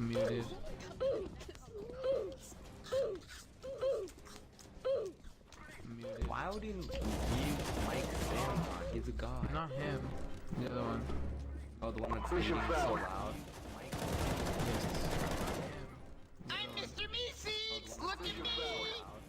Muted. Muted. Why would he mute Mike Sam? He's a god. Not him. The other one. Oh, the one that's singing so loud. Yes. I'm Mr. Meeseeks! Look at me!